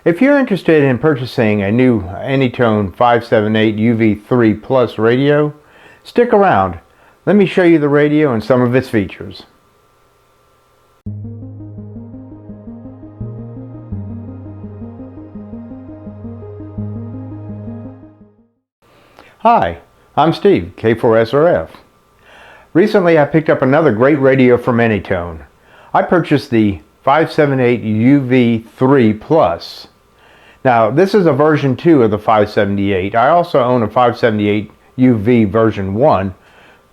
If you're interested in purchasing a new Anytone 578UV3 Plus radio, stick around. Let me show you the radio and some of its features. Hi, I'm Steve, K4SRF. Recently I picked up another great radio from Anytone. I purchased the 578UV3 Plus. Now this is a version 2 of the 578. I also own a 578UV version 1.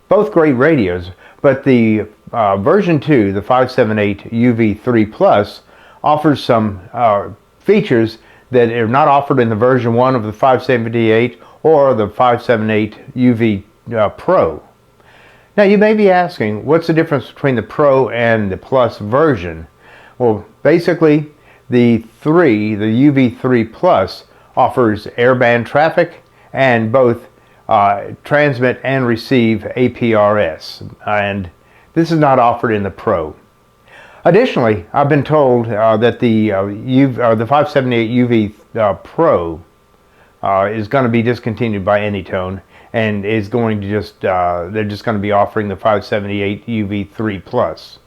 Both great radios, but the version 2, the 578UV3 Plus, offers some features that are not offered in the version 1 of the 578 or the 578UV Pro. Now you may be asking, what's the difference between the Pro and the Plus version? Well, basically the UV3 Plus offers airband traffic and both transmit and receive APRS, and this is not offered in the Pro. Additionally, I've been told that the 578UV Pro is going to be discontinued by Anytone, and is going to they're just going to be offering the 578UV3 Plus.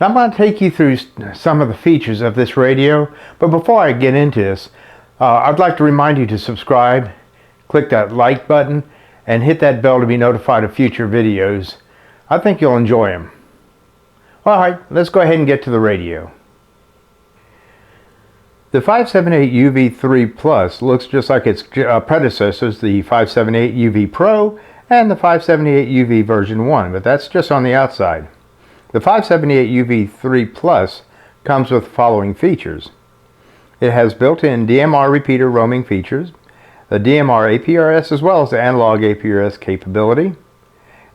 Now I'm going to take you through some of the features of this radio, but before I get into this, I'd like to remind you to subscribe, click that like button, and hit that bell to be notified of future videos. I think you'll enjoy them. Alright, let's go ahead and get to the radio. The 578UV3 Plus looks just like its predecessors, the 578UV Pro and the 578UV version 1, but that's just on the outside. The 578UV3 Plus comes with the following features. It has built-in DMR repeater roaming features, the DMR APRS as well as the analog APRS capability.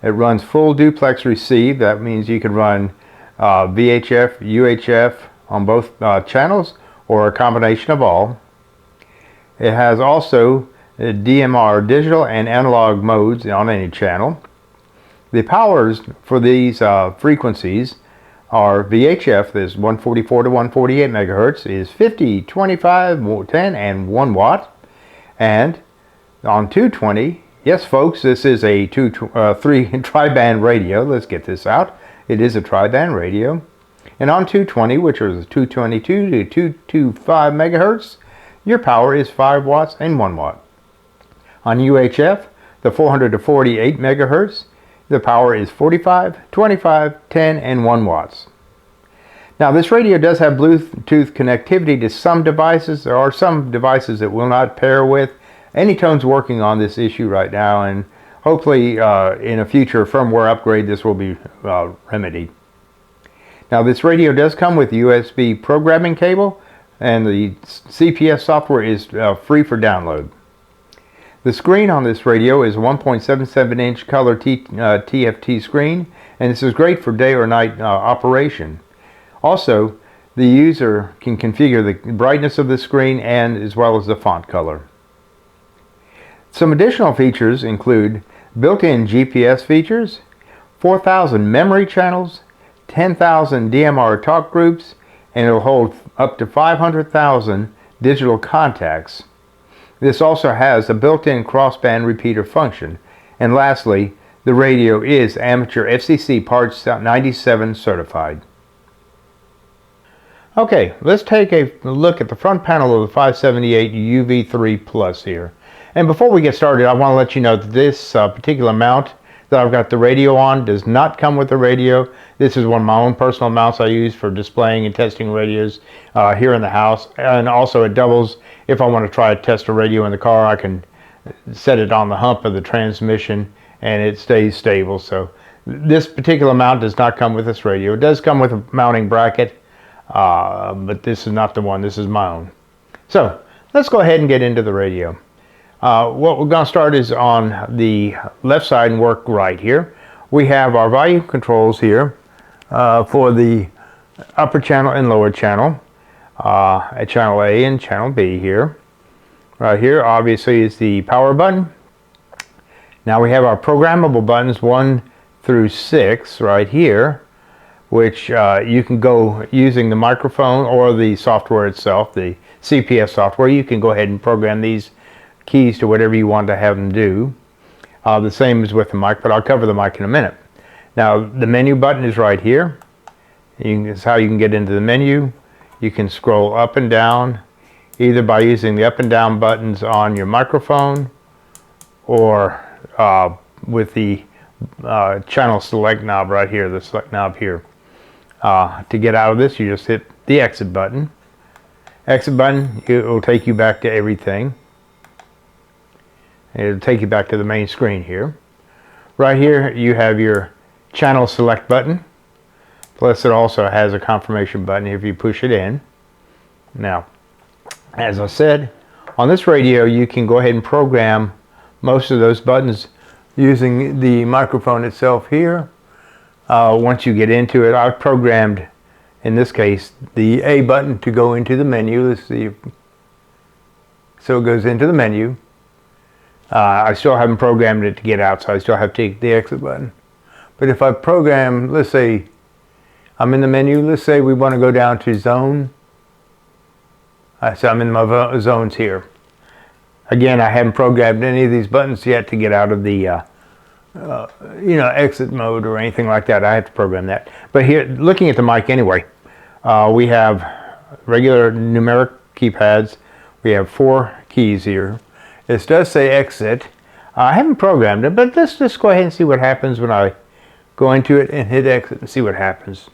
It runs full duplex receive. That means you can run VHF, UHF on both channels, or a combination of all. It has also DMR digital and analog modes on any channel. The powers for these frequencies are VHF, this 144 to 148 megahertz, is 50, 25, 10, and 1 watt. And on 220, yes folks, this is a 3 tri-band radio. Let's get this out. It is a tri-band radio. And on 220, which is 222 to 225 megahertz, your power is 5 watts and 1 watt. On UHF, the 400 to 48 megahertz, the power is 45, 25, 10, and 1 watts. Now this radio does have Bluetooth connectivity to some devices. There are some devices that will not pair with. Anytone's working on this issue right now, and hopefully in a future firmware upgrade this will be remedied. Now this radio does come with USB programming cable, and the CPS software is free for download. The screen on this radio is a 1.77 inch color TFT screen, and this is great for day or night operation. Also, the user can configure the brightness of the screen and as well as the font color. Some additional features include built-in GPS features, 4,000 memory channels, 10,000 DMR talk groups, and it will hold up to 500,000 digital contacts. This also has a built-in crossband repeater function. And lastly, the radio is amateur FCC Part 97 certified. Okay, let's take a look at the front panel of the 578UV3 Plus here. And before we get started, I want to let you know that this particular mount that I've got the radio on does not come with the radio. This is one of my own personal mounts I use for displaying and testing radios here in the house, and also it doubles if I want to try to test a radio in the car. I can set it on the hump of the transmission and it stays stable. So this particular mount does not come with this radio. It does come with a mounting bracket, but this is not the one. This is my own. So let's go ahead and get into the radio. What we're going to start is on the left side and work right here. We have our volume controls here for the upper channel and lower channel, at channel A and channel B here. Right here obviously is the power button. Now we have our programmable buttons 1 through 6 right here. which you can go using the microphone or the software itself, the CPS software. You can go ahead and program these keys to whatever you want to have them do. The same as with the mic, but I'll cover the mic in a minute. Now, the menu button is right here. It's how you can get into the menu. You can scroll up and down, either by using the up and down buttons on your microphone, or with the channel select knob right here, the select knob here. To get out of this, you just hit the exit button. Exit button, it will take you back to everything. It'll take you back to the main screen here. Right here you have your channel select button, plus it also has a confirmation button if you push it in. Now, as I said, on this radio you can go ahead and program most of those buttons using the microphone itself here. Once you get into it, I've programmed, in this case, the A button to go into the menu. Let's see. So it goes into the menu. I still haven't programmed it to get out, so I still have to take the exit button. But if I program, let's say I'm in the menu, let's say we want to go down to zone. So I'm in my zones here. Again, I haven't programmed any of these buttons yet to get out of the exit mode or anything like that. I have to program that. But here, looking at the mic anyway, we have regular numeric keypads. We have 4 keys here. This does say exit. I haven't programmed it, but let's just go ahead and see what happens when I go into it and hit exit and see what happens.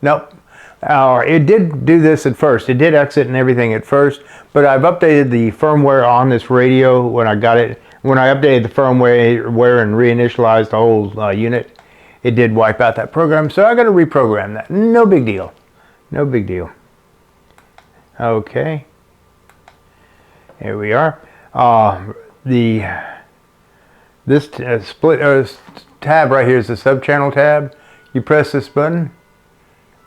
Nope. It did do this at first. It did exit and everything at first, but I've updated the firmware on this radio when I got it. When I updated the firmware and reinitialized the whole unit, it did wipe out that program, so I got to reprogram that. No big deal. No big deal. Okay. Here we are. This tab right here is the sub-channel tab. You press this button,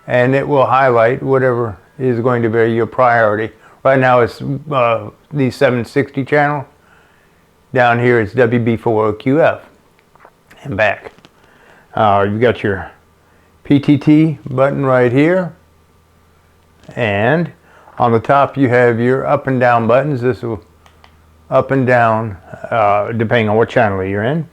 and it will highlight whatever is going to be your priority. Right now it's the 760 channel. Down here it's WB40QF and back. You've got your PTT button right here, and on the top you have your up and down buttons. This will up and down depending on what channel you're in.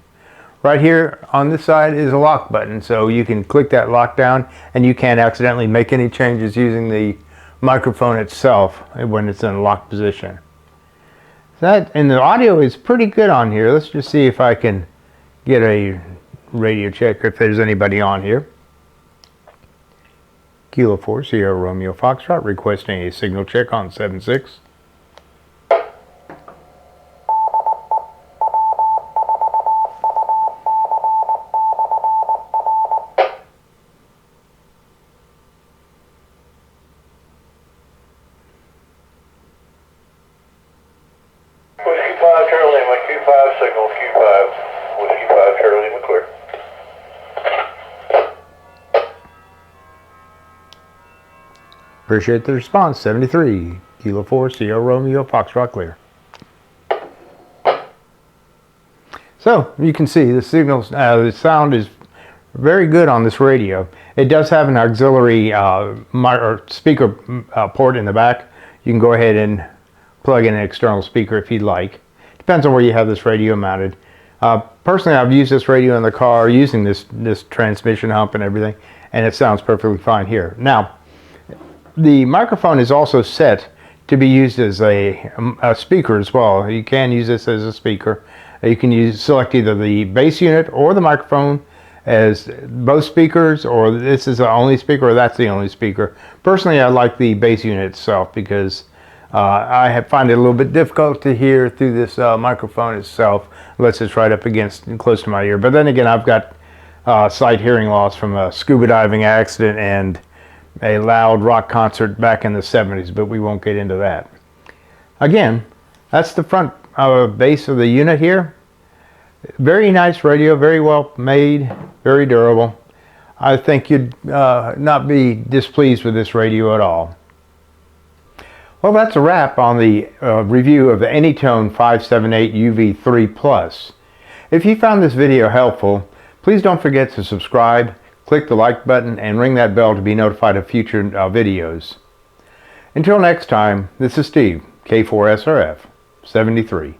Right here on this side is a lock button, so you can click that lock down and you can't accidentally make any changes using the microphone itself when it's in a locked position. And the audio is pretty good on here. Let's just see if I can get a radio check if there's anybody on here. Kilo 4 Sierra Romeo Foxtrot requesting a signal check on 76. Q5 signal, Q5, Whiskey 5 Charlie Lima clear. Appreciate the response. 73 Kilo 4 Sierra Romeo Foxtrot clear. So you can see the signals, the sound is very good on this radio. It does have an auxiliary speaker port in the back. You can go ahead and plug in an external speaker if you'd like. Depends on where you have this radio mounted. Personally, I've used this radio in the car using this transmission hump and everything, and it sounds perfectly fine here. Now, the microphone is also set to be used as a speaker as well. You can use this as a speaker. You can select either the bass unit or the microphone as both speakers, or this is the only speaker, or that's the only speaker. Personally, I like the bass unit itself because I find it a little bit difficult to hear through this microphone itself, unless it's right up against and close to my ear. But then again, I've got slight hearing loss from a scuba diving accident and a loud rock concert back in the 70s, but we won't get into that. Again, that's the front base of the unit here. Very nice radio, very well made, very durable. I think you'd not be displeased with this radio at all. Well, that's a wrap on the review of the Anytone 578UV3 Plus. If you found this video helpful, Please don't forget to subscribe, click the like button, and ring that bell to be notified of future videos. Until next time, this is Steve, K4SRF 73.